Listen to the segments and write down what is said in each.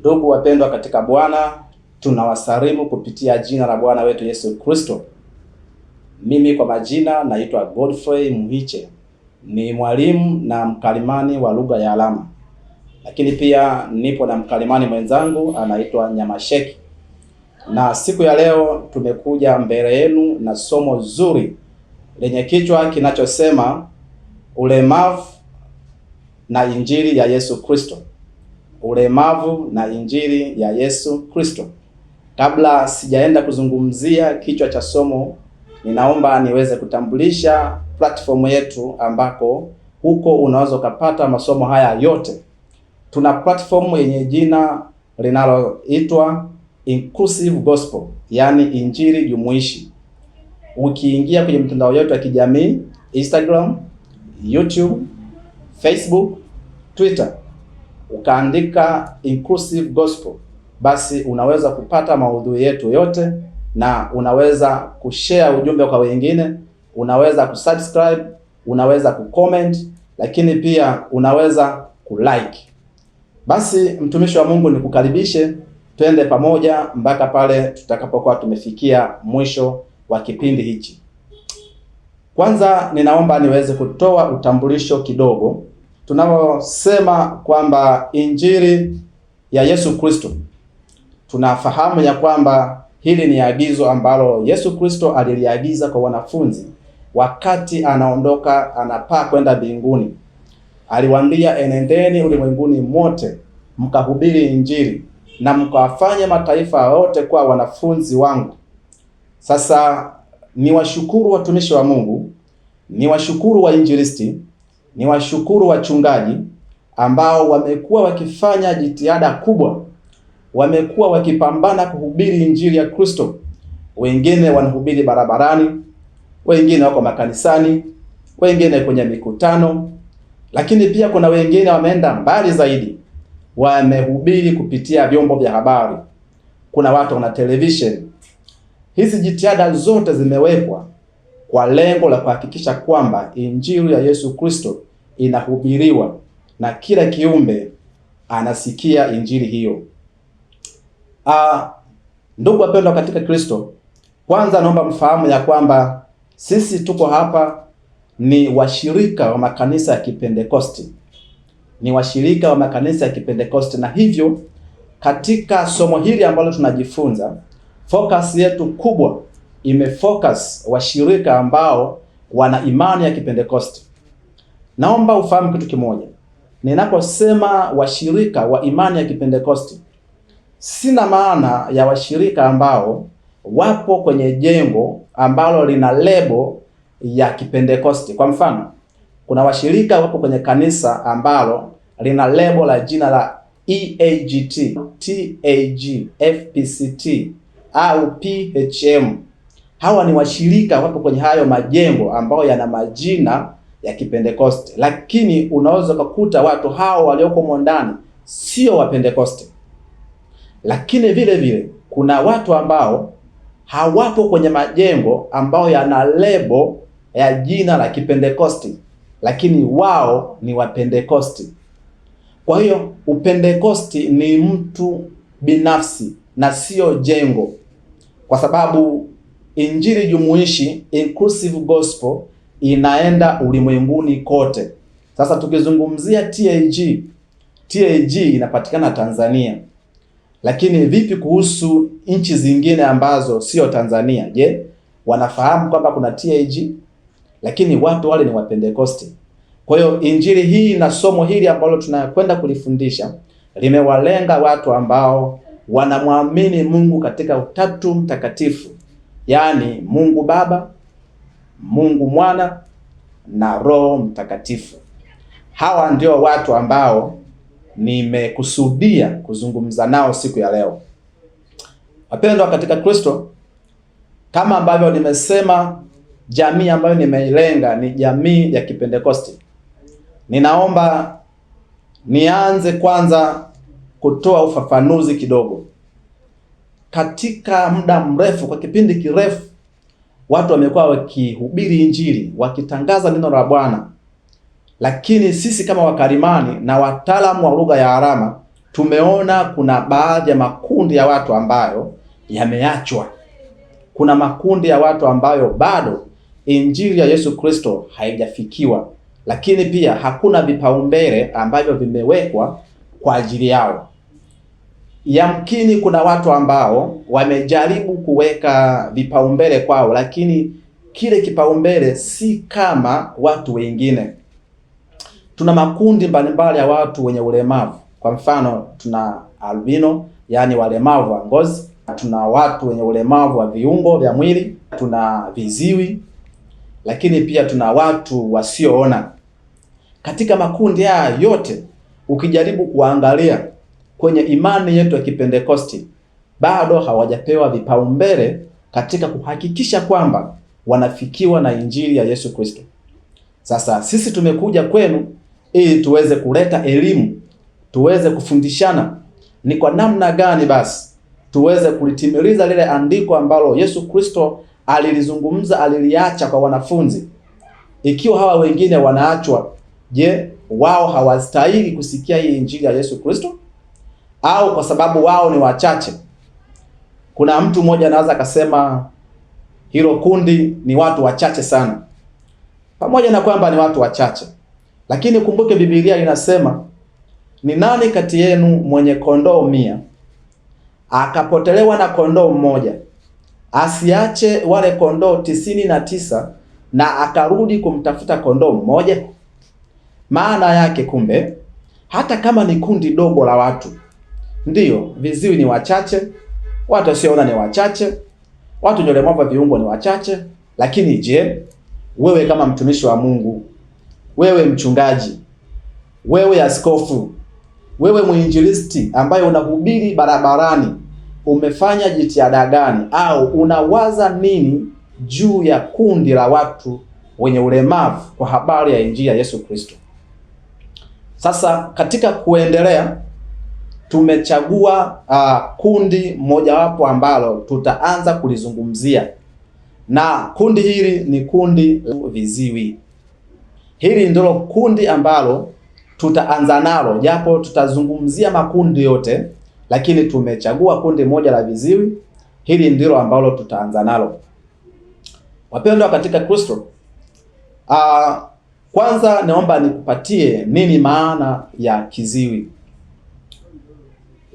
Ndugu wapendwa katika Bwana, tunawasalimu kupitia jina la Bwana wetu Yesu Kristo. Mimi kwa majina naitwa Godfrey Muhiche, ni mwalimu na mkalimani wa lugha ya alama, lakini pia nipo na mkalimani mwenzangu anaitwa Nyamasheki. Na siku ya leo tumekuja mbele yenu na somo zuri lenye kichwa kinachosema ulemavu na injili ya Yesu Kristo. Ulemavu na injili ya Yesu Kristo. Kabla sijaenda kuzungumzia kichwa cha somo, ninaomba niweze kutambulisha platform yetu ambako huko unaweza kupata masomo haya yote. Tuna platform yenye jina linaloitwa Inclusive Gospel, yani injili jumuishi. Ukiingia kwenye mitandao yetu ya kijamii, Instagram, YouTube, Facebook, Twitter, ukaandika Inclusive Gospel, basi unaweza kupata maudhui yetu yote na unaweza kushare ujumbe kwa wengine, unaweza kusubscribe, unaweza kucomment, lakini pia unaweza kulike. Basi mtumishi wa Mungu, nikukaribishe twende pamoja mpaka pale tutakapokuwa tumefikia mwisho wa kipindi hichi. Kwanza ninaomba niweze kutoa utambulisho kidogo. Tunaposema kwamba injili ya Yesu Kristo, tunafahamu ya kwamba hili ni agizo ambalo Yesu Kristo aliliagiza kwa wanafunzi wakati anaondoka, anapaa kwenda mbinguni. Aliwaambia, enendeni ulimwenguni mote mkahubiri injili na mkawafanye mataifa yote kuwa wanafunzi wangu. Sasa ni washukuru watumishi wa Mungu, ni washukuru wainjilisti, ni washukuru wachungaji ambao wamekuwa wakifanya jitihada kubwa, wamekuwa wakipambana kuhubiri injili ya Kristo. Wengine wanahubiri barabarani, wengine wako makanisani, wengine kwenye mikutano, lakini pia kuna wengine wameenda mbali zaidi, wamehubiri kupitia vyombo vya habari. Kuna watu wana television. Hizi jitihada zote zimewekwa kwa lengo la kuhakikisha kwamba injili ya Yesu Kristo inahubiriwa na kila kiumbe anasikia injili hiyo. Ndugu wapendwa katika Kristo, kwanza naomba mfahamu ya kwamba sisi tuko hapa ni washirika wa makanisa ya Kipentekosti. Ni washirika wa makanisa ya Kipentekosti, na hivyo katika somo hili ambalo tunajifunza, focus yetu kubwa imefocus washirika ambao wana imani ya Kipentekosti. Naomba ufahamu kitu kimoja. Ninaposema washirika wa imani ya Kipentekosti, sina maana ya washirika ambao wapo kwenye jengo ambalo lina lebo ya Kipentekosti. Kwa mfano, kuna washirika wapo kwenye kanisa ambalo lina lebo la jina la EAGT, TAG, FPCT au PHM. Hawa ni washirika wapo kwenye hayo majengo ambayo yana majina ya Kipentekoste, lakini unaweza kukuta watu hao walioko ndani sio wa Pentekoste. Lakini vile vile kuna watu ambao hawapo kwenye majengo ambayo yana lebo ya jina la Kipentekoste, lakini wao ni wa Pentekoste. Kwa hiyo upentekosti ni mtu binafsi na sio jengo, kwa sababu injili jumuishi, inclusive gospel, inaenda ulimwenguni kote. Sasa tukizungumzia TAG inapatikana Tanzania, lakini vipi kuhusu nchi zingine ambazo sio Tanzania? Je, wanafahamu kwamba kuna TAG? Lakini watu wale ni wa Pentekoste. Kwa hiyo injili hii na somo hili ambalo tunakwenda kulifundisha limewalenga watu ambao wanamwamini Mungu katika Utatu Mtakatifu, yaani Mungu Baba, Mungu Mwana na Roho Mtakatifu. Hawa ndio watu ambao nimekusudia kuzungumza nao siku ya leo. Wapendwa katika Kristo, kama ambavyo nimesema, jamii ambayo nimeilenga ni jamii ya Kipentekoste. Ninaomba nianze kwanza kutoa ufafanuzi kidogo. Katika muda mrefu, kwa kipindi kirefu, watu wamekuwa wakihubiri injili, wakitangaza neno la Bwana, lakini sisi kama wakalimani na wataalamu wa lugha ya alama tumeona kuna baadhi ya makundi ya watu ambayo yameachwa. Kuna makundi ya watu ambayo bado injili ya Yesu Kristo haijafikiwa, lakini pia hakuna vipaumbele ambavyo vimewekwa kwa ajili yao. Yamkini kuna watu ambao wamejaribu kuweka vipaumbele kwao, lakini kile kipaumbele si kama watu wengine. Tuna makundi mbalimbali ya watu wenye ulemavu. Kwa mfano, tuna albino, yani walemavu wa ngozi, tuna watu wenye ulemavu wa viungo vya mwili, tuna viziwi, lakini pia tuna watu wasioona. Katika makundi haya yote ukijaribu kuangalia kwenye imani yetu ya Kipentekosti, bado hawajapewa vipaumbele katika kuhakikisha kwamba wanafikiwa na injili ya Yesu Kristo. Sasa sisi tumekuja kwenu ili tuweze kuleta elimu, tuweze kufundishana ni kwa namna gani basi tuweze kulitimiliza lile andiko ambalo Yesu Kristo alilizungumza, aliliacha kwa wanafunzi. Ikiwa hawa wengine wanaachwa, je, wao hawastahili kusikia hii injili ya Yesu Kristo? Au kwa sababu wao ni wachache? Kuna mtu mmoja anaweza akasema hilo kundi ni watu wachache sana. Pamoja na kwamba ni watu wachache, lakini kumbuke Biblia inasema, ni nani kati yenu mwenye kondoo 100 akapotelewa na kondoo mmoja, asiache wale kondoo 99 na akarudi kumtafuta kondoo mmoja? Maana yake kumbe, hata kama ni kundi dogo la watu, ndiyo viziwi ni wachache, watu wasioona ni wachache, watu wenye ulemavu wa viungo ni wachache, lakini je, wewe kama mtumishi wa Mungu, wewe mchungaji, wewe askofu, wewe mwinjilisti ambaye unahubiri barabarani, umefanya jitihada gani au unawaza nini juu ya kundi la watu wenye ulemavu kwa habari ya injili ya Yesu Kristo? Sasa katika kuendelea, tumechagua kundi mojawapo ambalo tutaanza kulizungumzia, na kundi hili ni kundi la viziwi. Hili ndilo kundi ambalo tutaanza nalo, japo tutazungumzia makundi yote, lakini tumechagua kundi moja la viziwi. Hili ndilo ambalo tutaanza nalo. Wapendwa katika Kristo, kwanza naomba nikupatie nini maana ya kiziwi.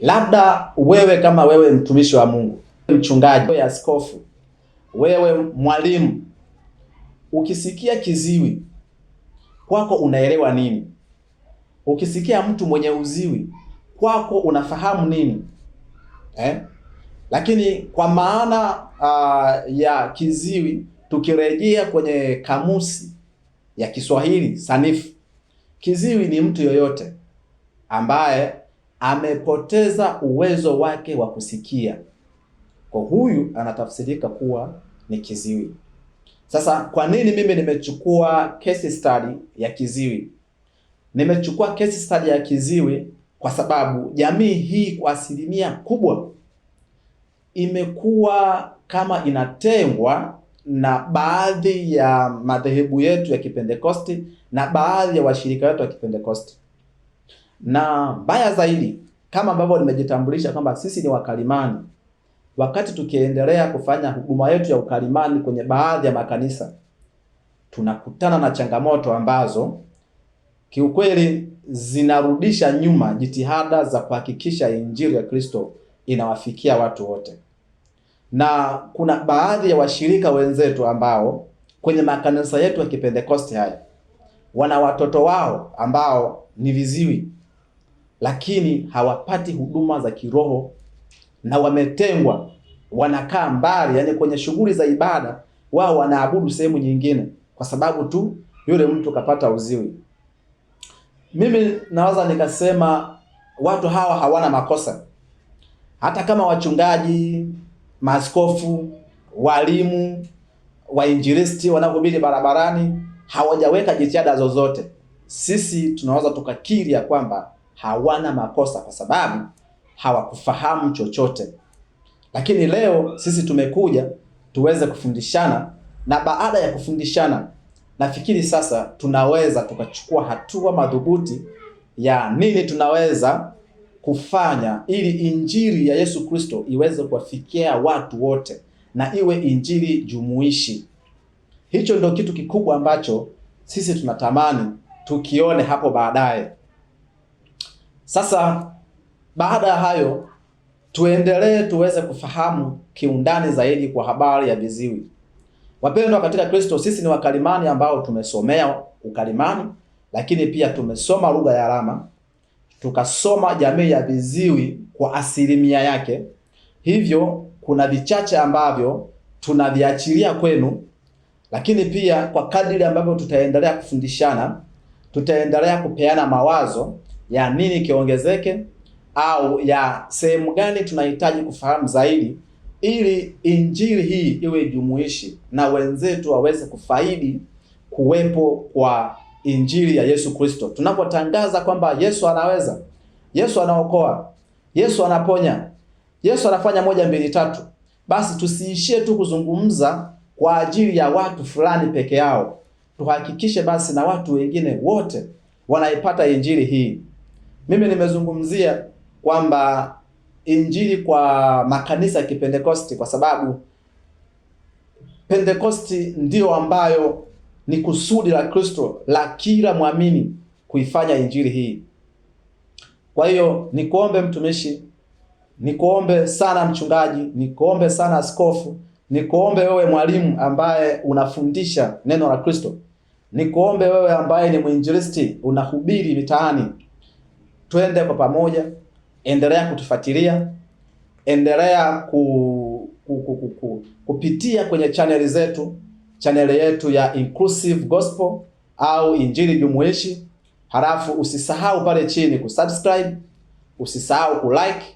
Labda wewe kama wewe mtumishi wa Mungu, mchungaji, wewe askofu, wewe mwalimu, ukisikia kiziwi kwako unaelewa nini? Ukisikia mtu mwenye uziwi kwako unafahamu nini? Lakini kwa maana ya kiziwi, tukirejea kwenye kamusi ya Kiswahili sanifu, kiziwi ni mtu yoyote ambaye amepoteza uwezo wake wa kusikia. Kwa huyu anatafsirika kuwa ni kiziwi. Sasa kwa nini mimi nimechukua case study ya kiziwi? Nimechukua case study ya kiziwi kwa sababu jamii hii kwa asilimia kubwa imekuwa kama inatengwa na baadhi ya madhehebu yetu ya Kipentekosti na baadhi ya washirika wetu wa Kipentekosti. Na baya zaidi, kama ambavyo nimejitambulisha kwamba sisi ni wakalimani, wakati tukiendelea kufanya huduma yetu ya ukalimani kwenye baadhi ya makanisa, tunakutana na changamoto ambazo kiukweli zinarudisha nyuma jitihada za kuhakikisha injili ya Kristo inawafikia watu wote. Na kuna baadhi ya washirika wenzetu ambao kwenye makanisa yetu ya Kipentekosti haya wana watoto wao ambao ni viziwi, lakini hawapati huduma za kiroho na wametengwa, wanakaa mbali, yani kwenye shughuli za ibada wao wanaabudu sehemu nyingine kwa sababu tu yule mtu kapata uziwi. Mimi naweza nikasema watu hawa hawana makosa. Hata kama wachungaji, maaskofu, walimu, wainjilisti wanaohubiri barabarani hawajaweka jitihada zozote, sisi tunaweza tukakiri ya kwamba hawana makosa kwa sababu hawakufahamu chochote. Lakini leo sisi tumekuja tuweze kufundishana, na baada ya kufundishana nafikiri sasa tunaweza tukachukua hatua madhubuti ya nini tunaweza kufanya ili injili ya Yesu Kristo iweze kuwafikia watu wote na iwe injili jumuishi. Hicho ndio kitu kikubwa ambacho sisi tunatamani tukione hapo baadaye. Sasa baada ya hayo, tuendelee tuweze kufahamu kiundani zaidi kwa habari ya viziwi. Wapendwa katika Kristo, sisi ni wakalimani ambao tumesomea ukalimani, lakini pia tumesoma lugha ya alama, tukasoma jamii ya viziwi kwa asilimia yake. Hivyo kuna vichache ambavyo tunaviachilia kwenu, lakini pia kwa kadiri ambavyo tutaendelea kufundishana, tutaendelea kupeana mawazo ya nini kiongezeke au ya sehemu gani tunahitaji kufahamu zaidi, ili injili hii iwe jumuishi na wenzetu waweze kufaidi kuwepo kwa injili ya Yesu Kristo. Tunapotangaza kwamba Yesu anaweza, Yesu anaokoa, Yesu anaponya, Yesu anafanya 1 2 3, basi tusiishie tu kuzungumza kwa ajili ya watu fulani peke yao. Tuhakikishe basi na watu wengine wote wanaipata injili hii. Mimi nimezungumzia kwamba injili kwa makanisa ya Kipentekosti kwa sababu Pentekosti ndio ambayo ni kusudi la Kristo la kila mwamini kuifanya injili hii. Kwa hiyo nikuombe mtumishi, nikuombe sana mchungaji, nikuombe sana askofu, nikuombe wewe mwalimu ambaye unafundisha neno la Kristo, nikuombe wewe ambaye ni mwinjilisti unahubiri mitaani, twende kwa pamoja. Endelea kutufuatilia, endelea kupitia kwenye chaneli zetu, chaneli yetu ya Inclusive Gospel au injili jumuishi. Halafu usisahau pale chini kusubscribe, usisahau kulike,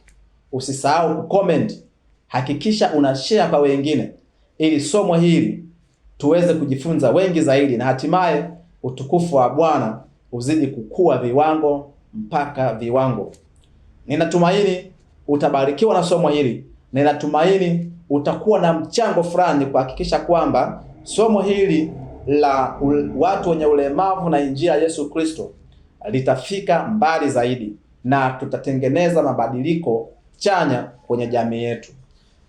usisahau kucomment. Hakikisha una share kwa wengine ili somo hili tuweze kujifunza wengi zaidi, na hatimaye utukufu wa Bwana uzidi kukua viwango mpaka viwango. Ninatumaini utabarikiwa na somo hili. Ninatumaini utakuwa na mchango fulani kuhakikisha kwamba somo hili la watu wenye ulemavu na injili ya Yesu Kristo litafika mbali zaidi na tutatengeneza mabadiliko chanya kwenye jamii yetu.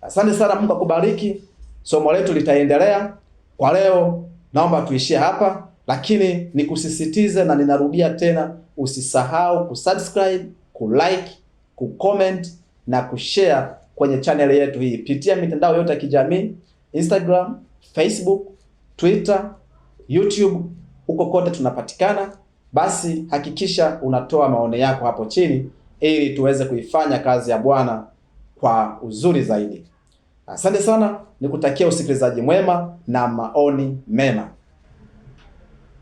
Asante sana, Mungu akubariki. Somo letu litaendelea. Kwa leo naomba tuishie hapa, lakini nikusisitize na ninarudia tena, usisahau kusubscribe, kulike, kucomment na kushare kwenye channel yetu hii. Pitia mitandao yote ya kijamii, Instagram, Facebook, Twitter, YouTube, huko kote tunapatikana. Basi hakikisha unatoa maoni yako hapo chini ili tuweze kuifanya kazi ya Bwana kwa uzuri zaidi. Asante sana, nikutakia usikilizaji mwema na maoni mema.